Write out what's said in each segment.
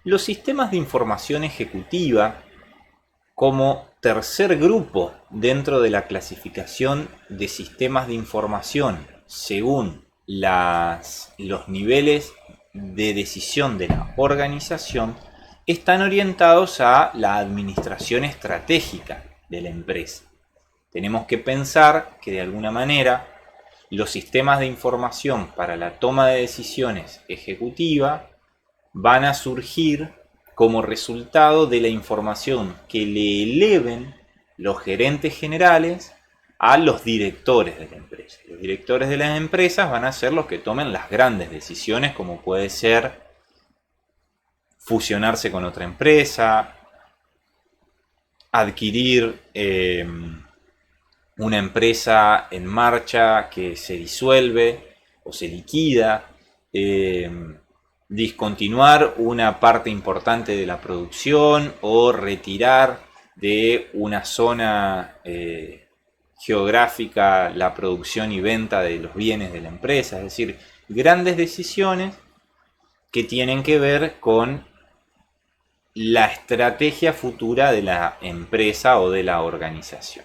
Los sistemas de información ejecutiva, como tercer grupo dentro de la clasificación de sistemas de información según los niveles de decisión de la organización, están orientados a la administración estratégica de la empresa. Tenemos que pensar que de alguna manera los sistemas de información para la toma de decisiones ejecutiva van a surgir como resultado de la información que le eleven los gerentes generales a los directores de la empresa. Los directores de las empresas van a ser los que tomen las grandes decisiones, como puede ser fusionarse con otra empresa, adquirir una empresa en marcha que se disuelve o se liquida, discontinuar una parte importante de la producción o retirar de una zona geográfica la producción y venta de los bienes de la empresa. Es decir, grandes decisiones que tienen que ver con la estrategia futura de la empresa o de la organización.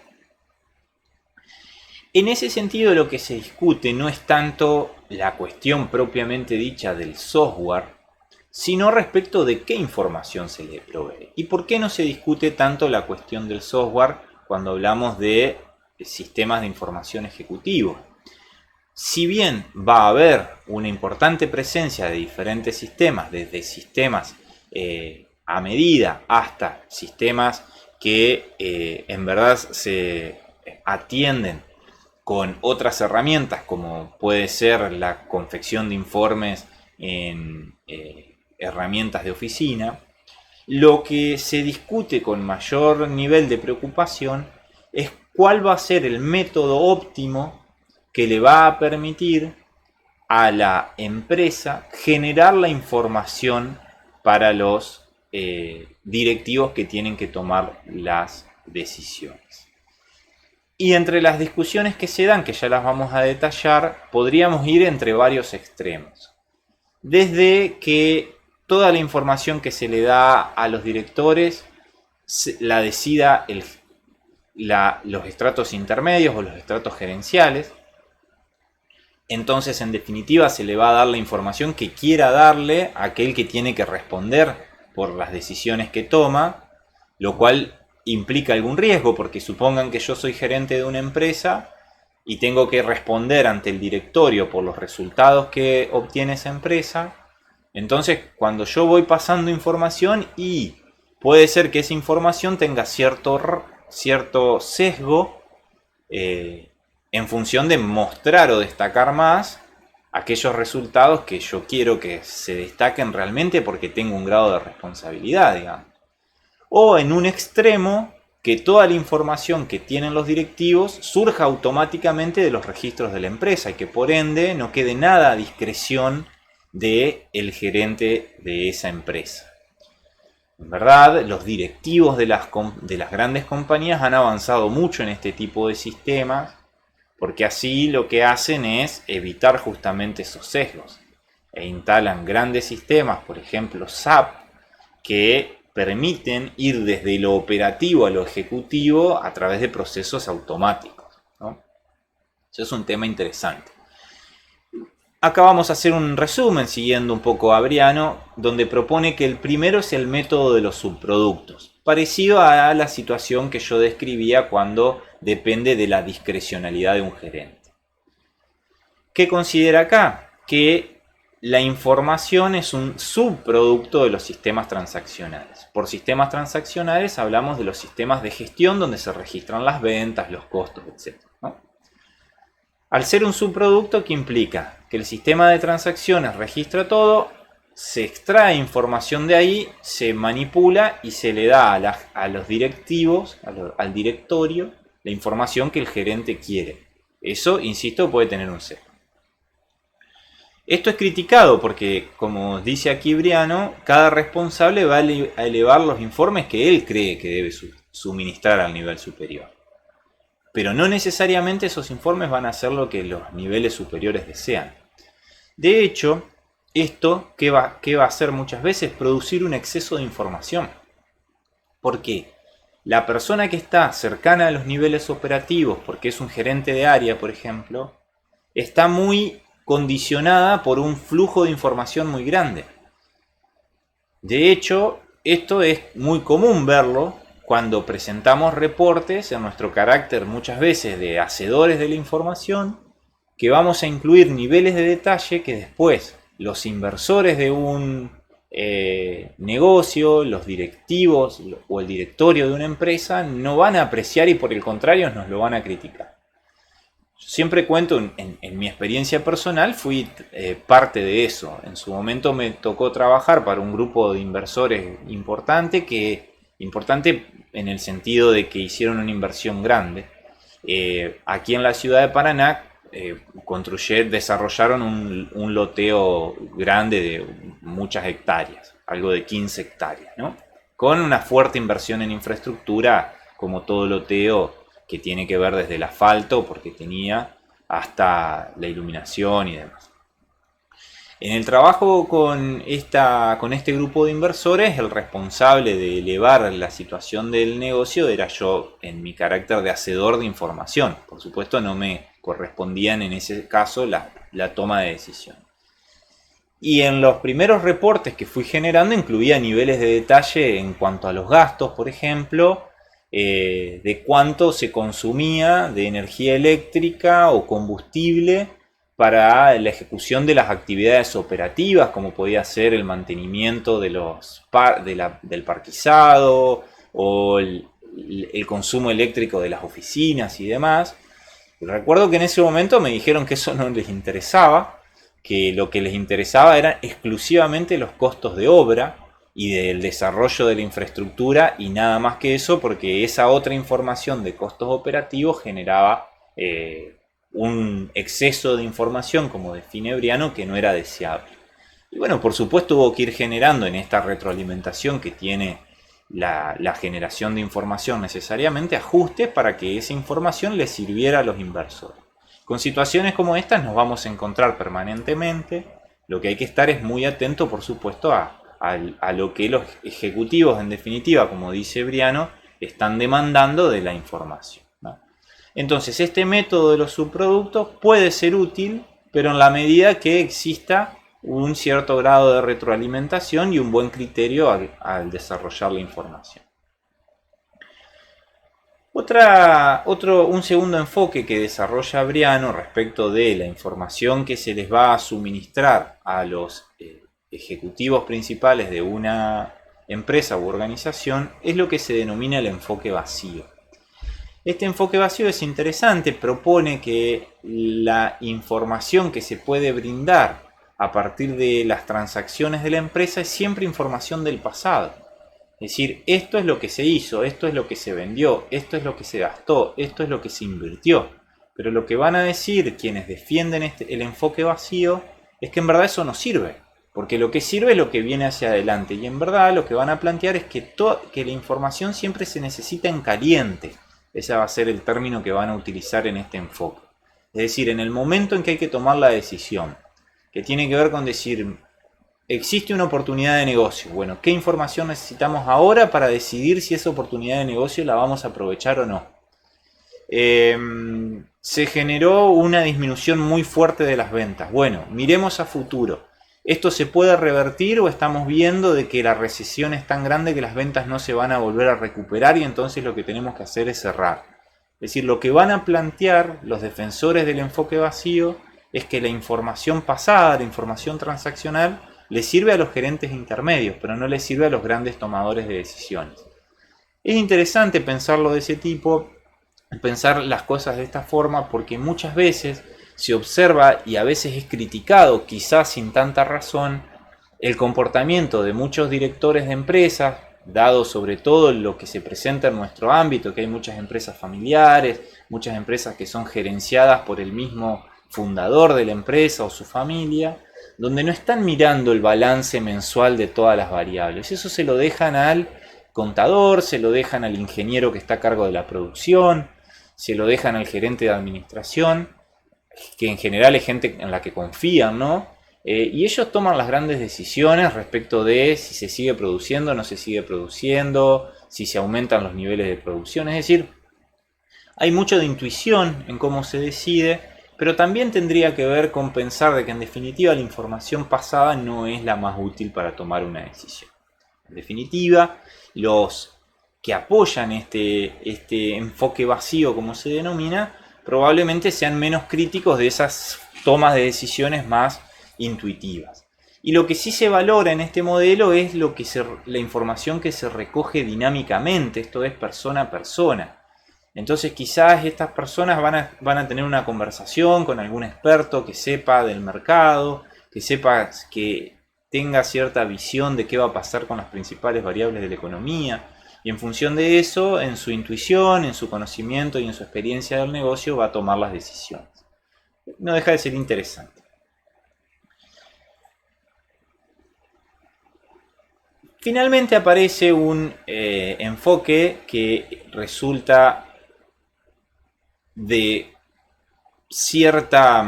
En ese sentido, lo que se discute no es tanto la cuestión propiamente dicha del software, sino respecto de qué información se le provee. ¿Y por qué no se discute tanto la cuestión del software cuando hablamos de sistemas de información ejecutivos? Si bien va a haber una importante presencia de diferentes sistemas, desde sistemas a medida hasta sistemas que en verdad se atienden con otras herramientas, como puede ser la confección de informes en herramientas de oficina, lo que se discute con mayor nivel de preocupación es cuál va a ser el método óptimo que le va a permitir a la empresa generar la información para los directivos que tienen que tomar las decisiones. Y entre las discusiones que se dan, que ya las vamos a detallar, podríamos ir entre varios extremos. Desde que toda la información que se le da a los directores la decida los estratos intermedios o los estratos gerenciales. Entonces, en definitiva, se le va a dar la información que quiera darle a aquel que tiene que responder por las decisiones que toma, lo cual implica algún riesgo, porque supongan que yo soy gerente de una empresa y tengo que responder ante el directorio por los resultados que obtiene esa empresa. Entonces, cuando yo voy pasando información, y puede ser que esa información tenga cierto sesgo en función de mostrar o destacar más aquellos resultados que yo quiero que se destaquen realmente porque tengo un grado de responsabilidad, digamos. O en un extremo, que toda la información que tienen los directivos surja automáticamente de los registros de la empresa y que por ende no quede nada a discreción del gerente de esa empresa. En verdad, los directivos de las grandes compañías han avanzado mucho en este tipo de sistemas, porque así lo que hacen es evitar justamente esos sesgos e instalan grandes sistemas, por ejemplo SAP, que permiten ir desde lo operativo a lo ejecutivo a través de procesos automáticos, ¿no? Eso es un tema interesante. Acá vamos a hacer un resumen siguiendo un poco a Briano, donde propone que el primero es el método de los subproductos, parecido a la situación que yo describía cuando depende de la discrecionalidad de un gerente. ¿Qué considera acá? Que la información es un subproducto de los sistemas transaccionales. Por sistemas transaccionales hablamos de los sistemas de gestión donde se registran las ventas, los costos, etc., ¿no? Al ser un subproducto, ¿qué implica? Que el sistema de transacciones registra todo, se extrae información de ahí, se manipula y se le da a los directivos, al directorio, la información que el gerente quiere. Eso, insisto, puede tener un sesgo. Esto es criticado porque, como dice aquí Briano, cada responsable va a elevar los informes que él cree que debe suministrar al nivel superior. Pero no necesariamente esos informes van a ser lo que los niveles superiores desean. De hecho, esto, ¿qué va a hacer muchas veces? Producir un exceso de información. ¿Por qué? La persona que está cercana a los niveles operativos, porque es un gerente de área, por ejemplo, está muy condicionada por un flujo de información muy grande. De hecho, esto es muy común verlo cuando presentamos reportes en nuestro carácter muchas veces de hacedores de la información, que vamos a incluir niveles de detalle que después los inversores de un negocio, los directivos o el directorio de una empresa no van a apreciar y por el contrario nos lo van a criticar. Yo siempre cuento en mi experiencia personal, fui parte de eso. En su momento me tocó trabajar para un grupo de inversores importante en el sentido de que hicieron una inversión grande. Aquí en la ciudad de Paraná desarrollaron un loteo grande de muchas hectáreas, algo de 15 hectáreas, ¿no? Con una fuerte inversión en infraestructura, como todo loteo que tiene que ver desde el asfalto, porque tenía hasta la iluminación y demás. En el trabajo con este grupo de inversores, el responsable de elevar la situación del negocio era yo, en mi carácter de hacedor de información. Por supuesto, no me correspondían en ese caso la toma de decisión. Y en los primeros reportes que fui generando incluía niveles de detalle en cuanto a los gastos, por ejemplo, de cuánto se consumía de energía eléctrica o combustible para la ejecución de las actividades operativas, como podía ser el mantenimiento del parquizado o el consumo eléctrico de las oficinas y demás. Recuerdo que en ese momento me dijeron que eso no les interesaba, que lo que les interesaba eran exclusivamente los costos de obra y del desarrollo de la infraestructura y nada más que eso, porque esa otra información de costos operativos generaba un exceso de información, como define Briano, que no era deseable. Y bueno, por supuesto hubo que ir generando en esta retroalimentación que tiene la generación de información necesariamente ajustes para que esa información le sirviera a los inversores. Con situaciones como estas nos vamos a encontrar permanentemente. Lo que hay que estar es muy atento, por supuesto, a lo que los ejecutivos, en definitiva, como dice Briano, están demandando de la información, ¿no? Entonces, este método de los subproductos puede ser útil, pero en la medida que exista un cierto grado de retroalimentación y un buen criterio al desarrollar la información. Un segundo enfoque que desarrolla Briano respecto de la información que se les va a suministrar a los ejecutivos principales de una empresa u organización es lo que se denomina el enfoque vacío. Este enfoque vacío es interesante, propone que la información que se puede brindar a partir de las transacciones de la empresa es siempre información del pasado. Es decir, esto es lo que se hizo, esto es lo que se vendió, esto es lo que se gastó, esto es lo que se invirtió. Pero lo que van a decir quienes defienden el enfoque vacío es que en verdad eso no sirve. Porque lo que sirve es lo que viene hacia adelante. Y en verdad lo que van a plantear es que la información siempre se necesita en caliente. Ese va a ser el término que van a utilizar en este enfoque. Es decir, en el momento en que hay que tomar la decisión, que tiene que ver con decir, existe una oportunidad de negocio. Bueno, ¿qué información necesitamos ahora para decidir si esa oportunidad de negocio la vamos a aprovechar o no? Se generó una disminución muy fuerte de las ventas. Bueno, miremos a futuro. ¿Esto se puede revertir o estamos viendo de que la recesión es tan grande que las ventas no se van a volver a recuperar y entonces lo que tenemos que hacer es cerrar? Es decir, lo que van a plantear los defensores del enfoque vacío es que la información pasada, la información transaccional, le sirve a los gerentes intermedios, pero no le sirve a los grandes tomadores de decisiones. Es interesante pensarlo de ese tipo, pensar las cosas de esta forma, porque muchas veces se observa y a veces es criticado, quizás sin tanta razón, el comportamiento de muchos directores de empresas, dado sobre todo lo que se presenta en nuestro ámbito, que hay muchas empresas familiares, muchas empresas que son gerenciadas por el mismo fundador de la empresa o su familia, donde no están mirando el balance mensual de todas las variables. Eso se lo dejan al contador, se lo dejan al ingeniero que está a cargo de la producción, se lo dejan al gerente de administración, que en general es gente en la que confían, ¿no? y ellos toman las grandes decisiones respecto de si se sigue produciendo o no se sigue produciendo, si se aumentan los niveles de producción. Es decir, hay mucho de intuición en cómo se decide, pero también tendría que ver con pensar de que en definitiva la información pasada no es la más útil para tomar una decisión. En definitiva, los que apoyan este enfoque vacío, como se denomina, probablemente sean menos críticos de esas tomas de decisiones más intuitivas. Y lo que sí se valora en este modelo es la información que se recoge dinámicamente, esto es persona a persona. Entonces quizás estas personas van a tener una conversación con algún experto que sepa del mercado, que tenga cierta visión de qué va a pasar con las principales variables de la economía. Y en función de eso, en su intuición, en su conocimiento y en su experiencia del negocio, va a tomar las decisiones. No deja de ser interesante. Finalmente aparece un enfoque que resulta de cierta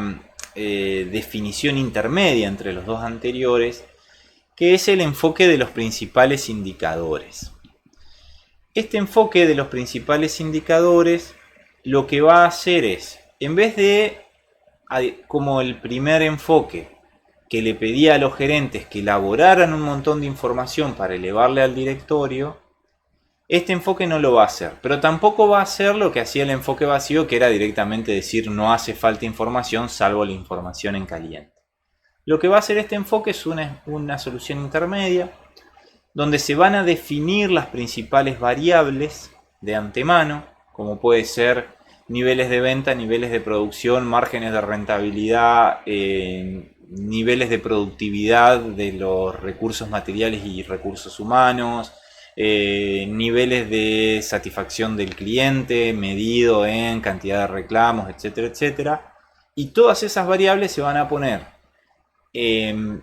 definición intermedia entre los dos anteriores, que es el enfoque de los principales indicadores. Este enfoque de los principales indicadores lo que va a hacer es, en vez de, como el primer enfoque, que le pedía a los gerentes que elaboraran un montón de información para elevarle al directorio, este enfoque no lo va a hacer, pero tampoco va a hacer lo que hacía el enfoque vacío, que era directamente decir no hace falta información salvo la información en caliente. Lo que va a hacer este enfoque es una solución intermedia, donde se van a definir las principales variables de antemano, como puede ser niveles de venta, niveles de producción, márgenes de rentabilidad, niveles de productividad de los recursos materiales y recursos humanos, niveles de satisfacción del cliente medido en cantidad de reclamos, etcétera, etcétera. Y todas esas variables se van a poner en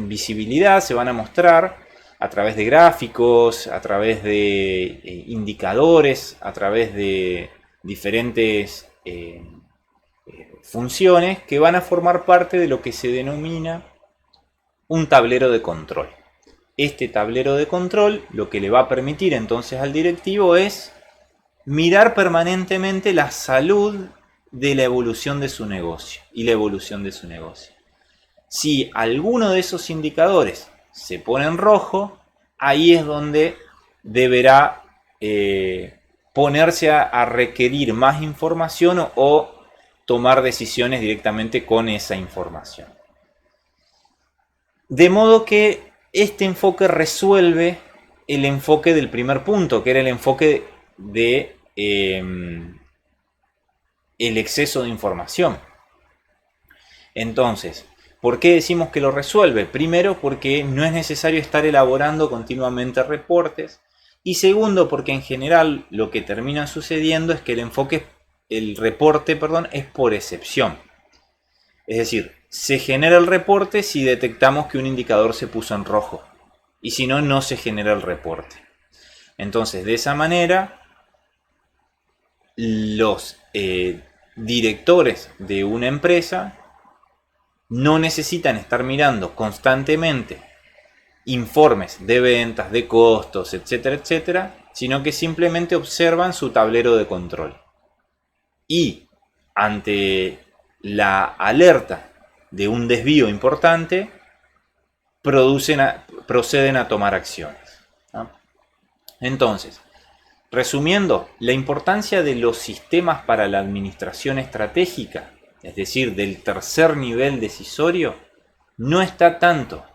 visibilidad, se van a mostrar a través de gráficos, a través de indicadores, a través de diferentes funciones que van a formar parte de lo que se denomina un tablero de control. Este tablero de control lo que le va a permitir entonces al directivo es mirar permanentemente la salud de la evolución de su negocio y la evolución de su negocio. Si alguno de esos indicadores se pone en rojo, ahí es donde deberá ponerse a requerir más información o tomar decisiones directamente con esa información. De modo que este enfoque resuelve el enfoque del primer punto, que era el enfoque de el exceso de información. Entonces, ¿por qué decimos que lo resuelve? Primero, porque no es necesario estar elaborando continuamente reportes. Y segundo, porque en general lo que termina sucediendo es que el reporte es por excepción. Es decir, se genera el reporte si detectamos que un indicador se puso en rojo. Y si no, no se genera el reporte. Entonces, de esa manera, los directores de una empresa no necesitan estar mirando constantemente informes de ventas, de costos, etcétera, etcétera, sino que simplemente observan su tablero de control. Y ante la alerta de un desvío importante, proceden a tomar acciones. ¿No? Entonces, resumiendo, la importancia de los sistemas para la administración estratégica, es decir, del tercer nivel decisorio, no está tanto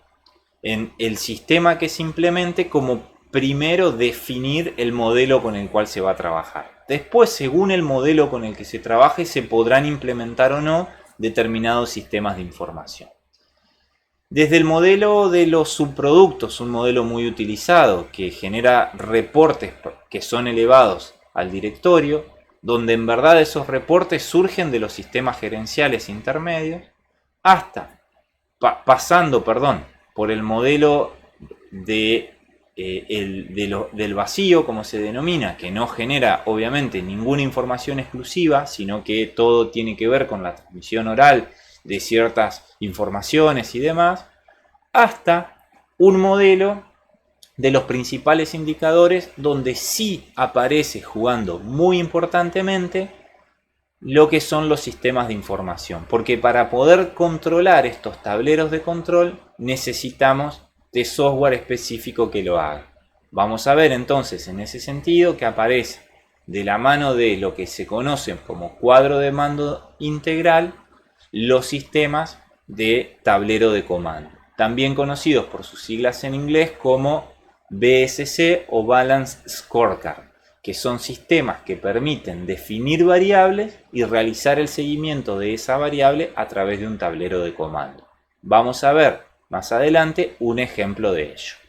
en el sistema que se implemente como primero definir el modelo con el cual se va a trabajar. Después, según el modelo con el que se trabaje, se podrán implementar o no determinados sistemas de información. Desde el modelo de los subproductos, un modelo muy utilizado que genera reportes que son elevados al directorio, donde en verdad esos reportes surgen de los sistemas gerenciales intermedios, hasta pasando por el modelo del vacío, como se denomina, que no genera obviamente ninguna información exclusiva, sino que todo tiene que ver con la transmisión oral de ciertas informaciones y demás, hasta un modelo de los principales indicadores donde sí aparece jugando muy importantemente lo que son los sistemas de información. Porque para poder controlar estos tableros de control necesitamos de software específico que lo haga. Vamos a ver entonces en ese sentido que aparece de la mano de lo que se conoce como cuadro de mando integral los sistemas de tablero de comando, también conocidos por sus siglas en inglés como BSC o Balanced Scorecard, que son sistemas que permiten definir variables y realizar el seguimiento de esa variable a través de un tablero de comando. Vamos a ver más adelante un ejemplo de ello.